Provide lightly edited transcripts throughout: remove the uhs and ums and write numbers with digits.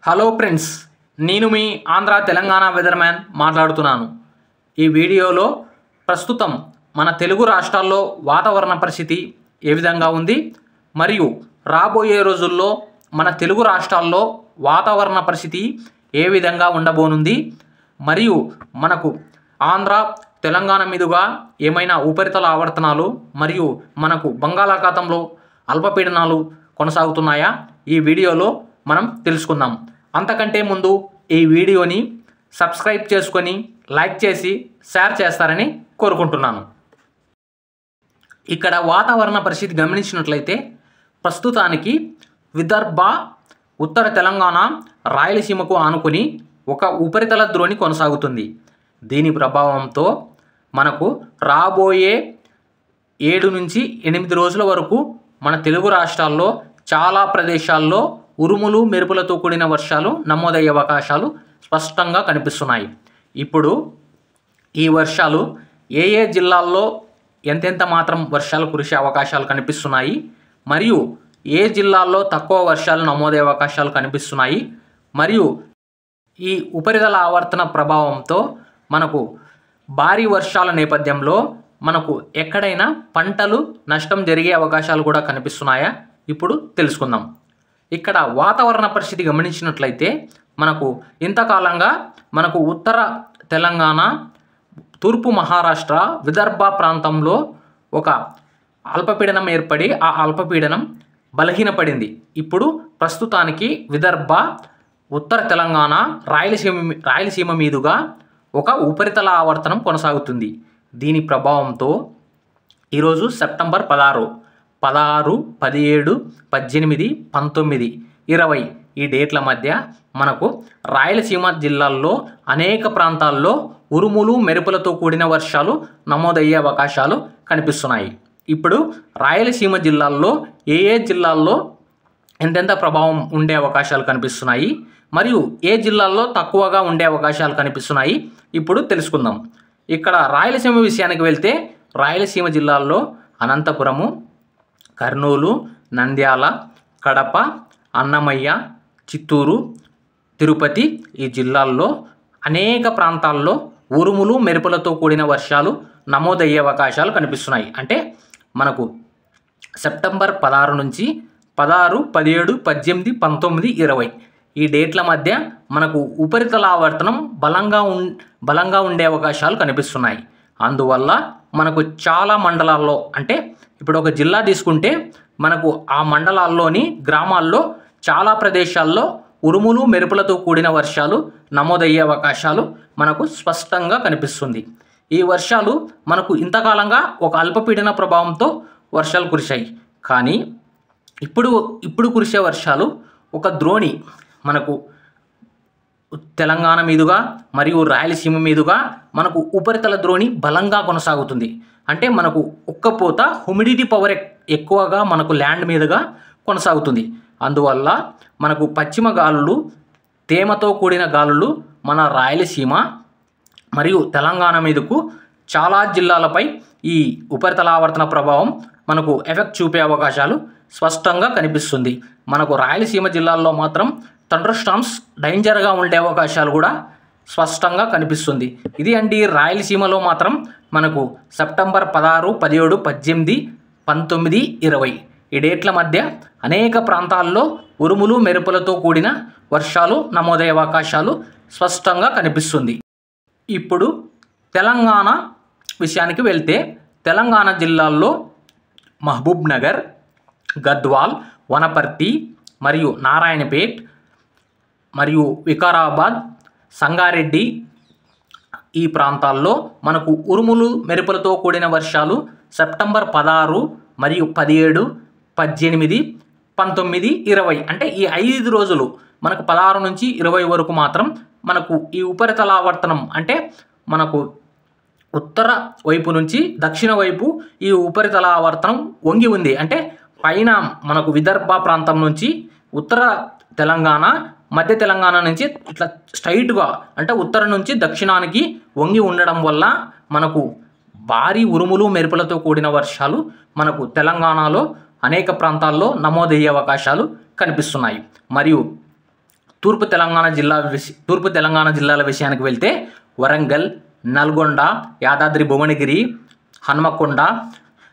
Hello friends, నేను మీ Andhra Telangana weatherman మాట్లాడుతున్నాను. ఈ వీడియోలో ప్రస్తుతం మన తెలుగు రాష్ట్రాల్లో వాతావరణ పరిస్థితి ఏ విధంగా ఉంది మరియు రాబోయే రోజుల్లో మన తెలుగు రాష్ట్రాల్లో వాతావరణ పరిస్థితి ఏ విధంగా ఉండబోనుంది మరియు మనకు ఆంధ్ర తెలంగాణ మీదుగా ఏమైనా ఉపరితల ఆవర్తనాలు మరియు మనకు బంగాళాఖాతంలో అల్పపీడనాలు కొనసాగుతున్నాయా ఈ వీడియోలో మనం తెలుసుకుందాం. అంతకంటే ముందు ఈ వీడియోని సబ్స్క్రైబ్ చేసుకొని లైక్ చేసి షేర్ చేస్తారని కోరుకుంటున్నాను. ఇక్కడ వాతావరణ పరిస్థితి గమనించినట్లయితే ప్రస్తుతానికి విదర్భ, ఉత్తర తెలంగాణ, రాయలసీమకు ఆనుకొని ఒక ఉపరితల ద్రోణి కొనసాగుతుంది. దీని ప్రభావంతో మనకు రాబోయే 7 నుంచి 8 రోజుల వరకు మన తెలుగు రాష్ట్రాల్లో చాలా ప్రదేశాల్లో ఉరుములు మెరుపులతో కూడిన వర్షాలు నమోదయ్యే అవకాశాలు స్పష్టంగా కనిపిస్తున్నాయి. ఇప్పుడు ఈ వర్షాలు ఏ జిల్లాల్లో ఎంతెంత మాత్రం వర్షాలు కురిసే అవకాశాలు కనిపిస్తున్నాయి మరియు ఏ జిల్లాల్లో తక్కువ వర్షాలు నమోదయ్యే అవకాశాలు కనిపిస్తున్నాయి మరియు ఈ ఉపరితల ఆవర్తన ప్రభావంతో మనకు భారీ వర్షాల నేపథ్యంలో మనకు ఎక్కడైనా పంటలు నష్టం జరిగే అవకాశాలు కూడా కనిపిస్తున్నాయా ఇప్పుడు తెలుసుకుందాం. ఇక్కడ వాతావరణ పరిస్థితి గమనించినట్లయితే మనకు ఇంతకాలంగా మనకు ఉత్తర తెలంగాణ, తూర్పు మహారాష్ట్ర, విదర్భ ప్రాంతంలో ఒక అల్పపీడనం ఏర్పడి ఆ అల్పపీడనం బలహీనపడింది. ఇప్పుడు ప్రస్తుతానికి విదర్భ, ఉత్తర తెలంగాణ, రాయలసీమ మీదుగా ఒక ఉపరితల ఆవర్తనం కొనసాగుతుంది. దీని ప్రభావంతో ఈరోజు సెప్టెంబర్ 16, 17, 18, 19, 19, 20 ఈ డేట్ల మధ్య మనకు రాయలసీమ జిల్లాల్లో అనేక ప్రాంతాల్లో ఉరుములు మెరుపులతో కూడిన వర్షాలు నమోదయ్యే అవకాశాలు కనిపిస్తున్నాయి. ఇప్పుడు రాయలసీమ జిల్లాల్లో ఏ జిల్లాల్లో ఎంతెంత ప్రభావం ఉండే అవకాశాలు కనిపిస్తున్నాయి మరియు ఏ జిల్లాల్లో తక్కువగా ఉండే అవకాశాలు కనిపిస్తున్నాయి ఇప్పుడు తెలుసుకుందాం. ఇక్కడ రాయలసీమ విషయానికి వెళ్తే రాయలసీమ జిల్లాల్లో అనంతపురము, కర్నూలు, నంద్యాల, కడప, అన్నమయ్య, చిత్తూరు, తిరుపతి ఈ జిల్లాల్లో అనేక ప్రాంతాల్లో ఉరుములు మెరుపులతో కూడిన వర్షాలు నమోదయ్యే అవకాశాలు కనిపిస్తున్నాయి. అంటే మనకు సెప్టెంబర్ 16 నుంచి 16, 17, 18, 19, 20 ఈ డేట్ల మధ్య మనకు ఉపరితల ఆవర్తనం బలంగా ఉండే అవకాశాలు కనిపిస్తున్నాయి. అందువల్ల మనకు చాలా మండలాల్లో, అంటే ఇప్పుడు ఒక జిల్లా తీసుకుంటే మనకు ఆ మండలాల్లోని గ్రామాల్లో చాలా ప్రదేశాల్లో ఉరుములు మెరుపులతో కూడిన వర్షాలు నమోదయ్యే అవకాశాలు మనకు స్పష్టంగా కనిపిస్తుంది. ఈ వర్షాలు మనకు ఇంతకాలంగా ఒక అల్పపీడన ప్రభావంతో వర్షాలు కురిశాయి. కానీ ఇప్పుడు కురిసే వర్షాలు ఒక ద్రోణి మనకు తెలంగాణ మీదుగా మరియు రాయలసీమ మీదుగా మనకు ఉపరితల ద్రోణి బలంగా కొనసాగుతుంది. అంటే మనకు ఉక్కపోత, హ్యూమిడిటీ పవర్ ఎక్కువగా మనకు ల్యాండ్ మీదుగా కొనసాగుతుంది. అందువల్ల మనకు పశ్చిమ గాలులు, తేమతో కూడిన గాలులు మన రాయలసీమ మరియు తెలంగాణ మీదకు చాలా జిల్లాలపై ఈ ఉపరితల ఆవర్తన ప్రభావం మనకు ఎఫెక్ట్ చూపే అవకాశాలు స్పష్టంగా కనిపిస్తుంది. మనకు రాయలసీమ జిల్లాల్లో మాత్రం థండర్ స్టార్మ్స్ డేంజర్గా ఉండే అవకాశాలు కూడా స్పష్టంగా కనిపిస్తుంది. ఇది అండి రాయలసీమలో మాత్రం మనకు సెప్టెంబర్ 16, 17, 18, 19, 20 ఈ డేట్ల మధ్య అనేక ప్రాంతాల్లో ఉరుములు మెరుపులతో కూడిన వర్షాలు నమోదయ్యే అవకాశాలు స్పష్టంగా కనిపిస్తుంది. ఇప్పుడు తెలంగాణ విషయానికి వెళ్తే తెలంగాణ జిల్లాల్లో మహబూబ్ నగర్, గద్వాల్, వనపర్తి మరియు నారాయణపేట్ మరియు వికారాబాద్, సంగారెడ్డి ఈ ప్రాంతాల్లో మనకు ఉరుములు మెరుపులతో కూడిన వర్షాలు సెప్టెంబర్ 16 మరియు 17, 18, 19, 20 అంటే ఈ 5 రోజులు మనకు 16 నుంచి 20 వరకు మాత్రం మనకు ఈ ఉపరితల ఆవర్తనం, అంటే మనకు ఉత్తర వైపు నుంచి దక్షిణ వైపు ఈ ఉపరితల ఆవర్తనం వంగి ఉంది. అంటే పైన మనకు విదర్భ ప్రాంతం నుంచి ఉత్తర తెలంగాణ, మధ్య తెలంగాణ నుంచి ఇట్లా స్ట్రైట్గా అంటే ఉత్తరం నుంచి దక్షిణానికి వంగి ఉండడం వల్ల మనకు భారీ ఉరుములు మెరుపులతో కూడిన వర్షాలు మనకు తెలంగాణలో అనేక ప్రాంతాల్లో నమోదయ్యే అవకాశాలు కనిపిస్తున్నాయి. మరియు తూర్పు తెలంగాణ జిల్లాల విషయానికి వెళ్తే వరంగల్, నల్గొండ, యాదాద్రి భువనగిరి, హన్మకొండ,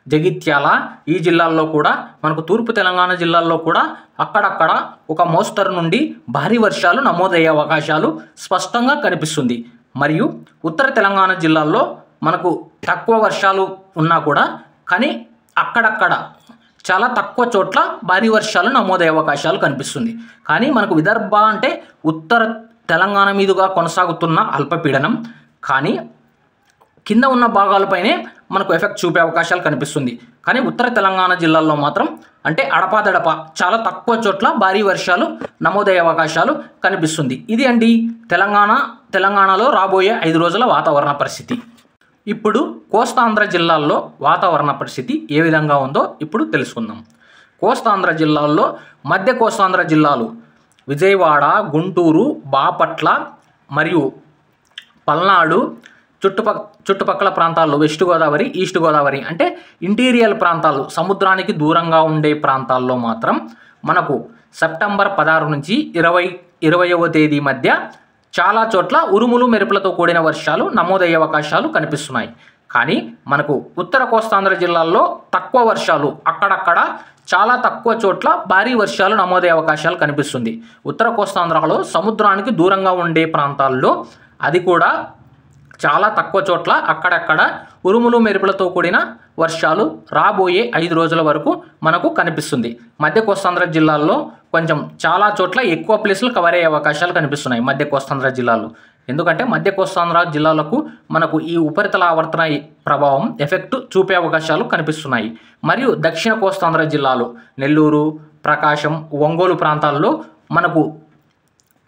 జగిత్యాల ఈ జిల్లాల్లో కూడా మనకు తూర్పు తెలంగాణ జిల్లాల్లో కూడా అక్కడక్కడ ఒక మోస్తరు నుండి భారీ వర్షాలు నమోదయ్యే అవకాశాలు స్పష్టంగా కనిపిస్తుంది. మరియు ఉత్తర తెలంగాణ జిల్లాల్లో మనకు తక్కువ వర్షాలు ఉన్నా కూడా కానీ అక్కడక్కడ చాలా తక్కువ చోట్ల భారీ వర్షాలు నమోదయ్యే అవకాశాలు కనిపిస్తుంది. కానీ మనకు విదర్భ అంటే ఉత్తర తెలంగాణ మీదుగా కొనసాగుతున్న అల్పపీడనం, కానీ కింద ఉన్న భాగాలపైనే మనకు ఎఫెక్ట్ చూపే అవకాశాలు కనిపిస్తుంది. కానీ ఉత్తర తెలంగాణ జిల్లాల్లో మాత్రం అంటే అడపాదడప చాలా తక్కువ చోట్ల భారీ వర్షాలు నమోదయ్యే అవకాశాలు కనిపిస్తుంది. ఇది అండి తెలంగాణలో రాబోయే 5 రోజుల వాతావరణ పరిస్థితి. ఇప్పుడు కోస్తాంధ్ర జిల్లాల్లో వాతావరణ పరిస్థితి ఏ విధంగా ఉందో ఇప్పుడు తెలుసుకుందాం. కోస్తాంధ్ర జిల్లాల్లో మధ్య కోస్తాంధ్ర జిల్లాలు విజయవాడ, గుంటూరు, బాపట్ల మరియు పల్నాడు చుట్టుపక్కల ప్రాంతాల్లో వెస్ట్ గోదావరి, ఈస్ట్ గోదావరి అంటే ఇంటీరియల్ ప్రాంతాలు సముద్రానికి దూరంగా ఉండే ప్రాంతాల్లో మాత్రం మనకు సెప్టెంబర్ 16 నుంచి 20వ తేదీ మధ్య చాలా చోట్ల ఉరుములు మెరుపులతో కూడిన వర్షాలు నమోదయ్యే అవకాశాలు కనిపిస్తున్నాయి. కానీ మనకు ఉత్తర కోస్తాంధ్ర జిల్లాల్లో తక్కువ వర్షాలు, అక్కడక్కడ చాలా తక్కువ చోట్ల భారీ వర్షాలు నమోదయ్యే అవకాశాలు కనిపిస్తుంది. ఉత్తర కోస్తాంధ్రలో సముద్రానికి దూరంగా ఉండే ప్రాంతాల్లో అది కూడా చాలా తక్కువ చోట్ల అక్కడక్కడ ఉరుములు మెరుపులతో కూడిన వర్షాలు రాబోయే 5 రోజుల వరకు మనకు కనిపిస్తుంది. మధ్య కోస్తాంధ్ర జిల్లాల్లో కొంచెం చాలా చోట్ల ఎక్కువ ప్లేసులు కవర్ అయ్యే అవకాశాలు కనిపిస్తున్నాయి మధ్య కోస్తాంధ్ర జిల్లాలో. ఎందుకంటే మధ్య కోస్తాంధ్ర జిల్లాలకు మనకు ఈ ఉపరితల ఆవర్తన ప్రభావం ఎఫెక్ట్ చూపే అవకాశాలు కనిపిస్తున్నాయి. మరియు దక్షిణ కోస్తాంధ్ర జిల్లాలు నెల్లూరు, ప్రకాశం, ఒంగోలు ప్రాంతాల్లో మనకు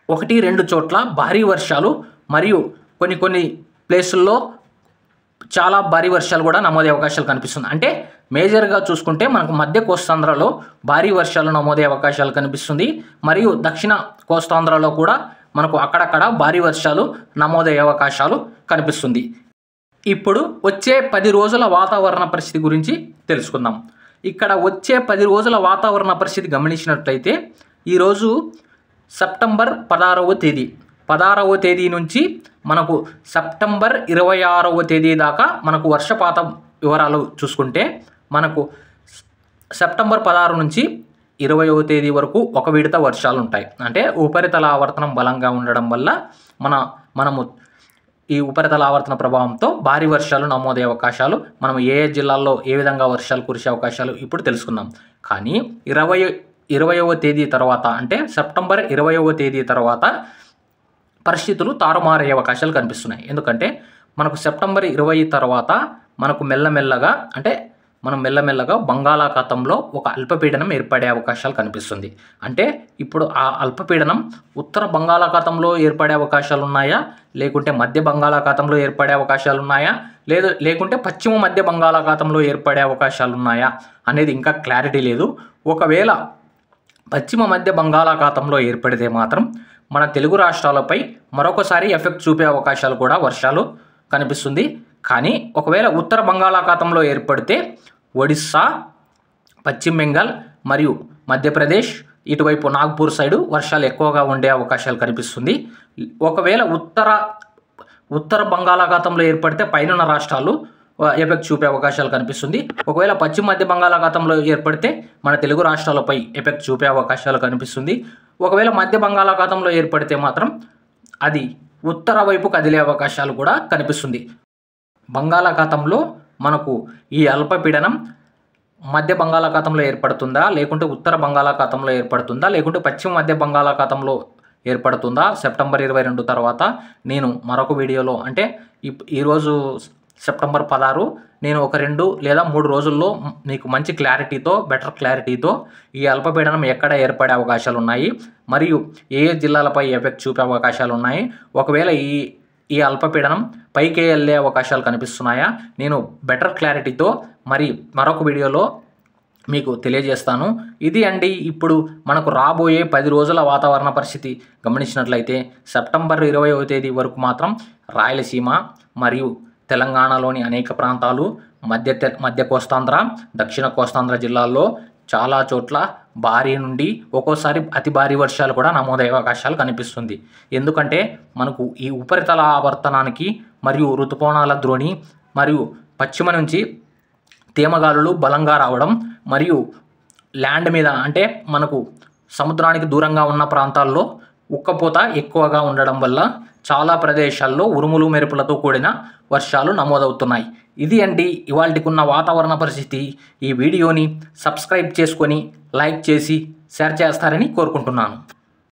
1-2 చోట్ల భారీ వర్షాలు మరియు కొన్ని ప్లేసుల్లో చాలా భారీ వర్షాలు కూడా నమోదయ్యే అవకాశాలు కనిపిస్తుంది. అంటే మేజర్గా చూసుకుంటే మనకు మధ్య కోస్తాంధ్రలో భారీ వర్షాలు నమోదయ్యే అవకాశాలు కనిపిస్తుంది. మరియు దక్షిణ కోస్తాంధ్రలో కూడా మనకు అక్కడక్కడ భారీ వర్షాలు నమోదయ్యే అవకాశాలు కనిపిస్తుంది. ఇప్పుడు వచ్చే 10 రోజుల వాతావరణ పరిస్థితి గురించి తెలుసుకుందాం. ఇక్కడ వచ్చే 10 రోజుల వాతావరణ పరిస్థితి గమనించినట్లయితే ఈరోజు సెప్టెంబర్ 16వ తేదీ నుంచి మనకు సెప్టెంబర్ 26వ తేదీ దాకా మనకు వర్షపాతం వివరాలు చూసుకుంటే మనకు సెప్టెంబర్ 16 నుంచి 20వ తేదీ వరకు ఒక విడత వర్షాలు ఉంటాయి. అంటే ఉపరితల ఆవర్తనం బలంగా ఉండడం వల్ల మనము ఈ ఉపరితల ఆవర్తన ప్రభావంతో భారీ వర్షాలు నమోదయ్యే అవకాశాలు, మనం ఏ జిల్లాల్లో ఏ విధంగా వర్షాలు కురిసే అవకాశాలు ఇప్పుడు తెలుసుకుందాం. కానీ 20వ తేదీ తర్వాత అంటే సెప్టెంబర్ 20వ తేదీ తర్వాత పరిస్థితులు తారుమారయ్యే అవకాశాలు కనిపిస్తున్నాయి. ఎందుకంటే మనకు సెప్టెంబర్ 20 తర్వాత మనకు మెల్లమెల్లగా బంగాళాఖాతంలో ఒక అల్పపీడనం ఏర్పడే అవకాశాలు కనిపిస్తుంది. అంటే ఇప్పుడు ఆ అల్పపీడనం ఉత్తర బంగాళాఖాతంలో ఏర్పడే అవకాశాలు ఉన్నాయా, లేకుంటే మధ్య బంగాళాఖాతంలో ఏర్పడే అవకాశాలు ఉన్నాయా, లేకుంటే పశ్చిమ మధ్య బంగాళాఖాతంలో ఏర్పడే అవకాశాలు ఉన్నాయా అనేది ఇంకా క్లారిటీ లేదు. ఒకవేళ పశ్చిమ మధ్య బంగాళాఖాతంలో ఏర్పడితే మాత్రం మన తెలుగు రాష్ట్రాలపై మరొకసారి ఎఫెక్ట్ చూపే అవకాశాలు కూడా వర్షాలు కనిపిస్తుంది. కానీ ఒకవేళ ఉత్తర బంగాళాఖాతంలో ఏర్పడితే ఒడిస్సా, పశ్చిమ బెంగాల్ మరియు మధ్యప్రదేశ్ ఇటువైపు నాగ్పూర్ సైడు వర్షాలు ఎక్కువగా ఉండే అవకాశాలు కనిపిస్తుంది. ఒకవేళ ఉత్తర బంగాళాఖాతంలో ఏర్పడితే పైన రాష్ట్రాలు ఎఫెక్ట్ చూపే అవకాశాలు కనిపిస్తుంది. ఒకవేళ పశ్చిమ మధ్య బంగాళాఖాతంలో ఏర్పడితే మన తెలుగు రాష్ట్రాలపై ఎఫెక్ట్ చూపే అవకాశాలు కనిపిస్తుంది. ఒకవేళ మధ్య బంగాళాఖాతంలో ఏర్పడితే మాత్రం అది ఉత్తర వైపు కదిలే అవకాశాలు కూడా కనిపిస్తుంది. బంగాళాఖాతంలో మనకు ఈ అల్పపీడనం మధ్య బంగాళాఖాతంలో ఏర్పడుతుందా, లేకుంటే ఉత్తర బంగాళాఖాతంలో ఏర్పడుతుందా, లేకుంటే పశ్చిమ మధ్య బంగాళాఖాతంలో ఏర్పడుతుందా సెప్టెంబర్ 22 తర్వాత నేను మరొక వీడియోలో, అంటే ఈరోజు సెప్టెంబర్ 16, నేను ఒక 2 లేదా 3 రోజుల్లో మీకు మంచి బెటర్ క్లారిటీతో ఈ అల్పపీడనం ఎక్కడ ఏర్పడే అవకాశాలు ఉన్నాయి, మరియు ఏ జిల్లాలపై ఎఫెక్ట్ చూపే అవకాశాలు ఉన్నాయి, ఒకవేళ ఈ అల్పపీడనం పైకి వెళ్ళే అవకాశాలు కనిపిస్తున్నాయా, నేను బెటర్ క్లారిటీతో మరొక వీడియోలో మీకు తెలియజేస్తాను. ఇది అండి ఇప్పుడు మనకు రాబోయే 10 రోజుల వాతావరణ పరిస్థితి గమనించినట్లయితే సెప్టెంబర్ 20వ తేదీ వరకు మాత్రం రాయలసీమ మరియు తెలంగాణలోని అనేక ప్రాంతాలు, మధ్య కోస్తాంధ్ర, దక్షిణ కోస్తాంధ్ర జిల్లాల్లో చాలా చోట్ల భారీ నుండి ఒక్కోసారి అతి భారీ వర్షాలు కూడా నమోదయ్యే అవకాశాలు కనిపిస్తుంది. ఎందుకంటే మనకు ఈ ఉపరితల ఆవర్తనానికి మరియు ఋతుపవనాల ద్రోణి మరియు పశ్చిమ నుంచి తేమగాలులు బలంగా రావడం మరియు ల్యాండ్ మీద అంటే మనకు సముద్రానికి దూరంగా ఉన్న ప్రాంతాల్లో ఉక్కపోత ఎక్కువగా ఉండడం వల్ల చాలా ప్రదేశాల్లో ఉరుములు మెరుపులతో కూడిన వర్షాలు నమోదవుతున్నాయి. ఇది అండి ఇవాల్టికున్న వాతావరణ పరిస్థితి. ఈ వీడియోని సబ్స్క్రైబ్ చేసుకొని లైక్ చేసి షేర్ చేస్తారని కోరుకుంటున్నాను.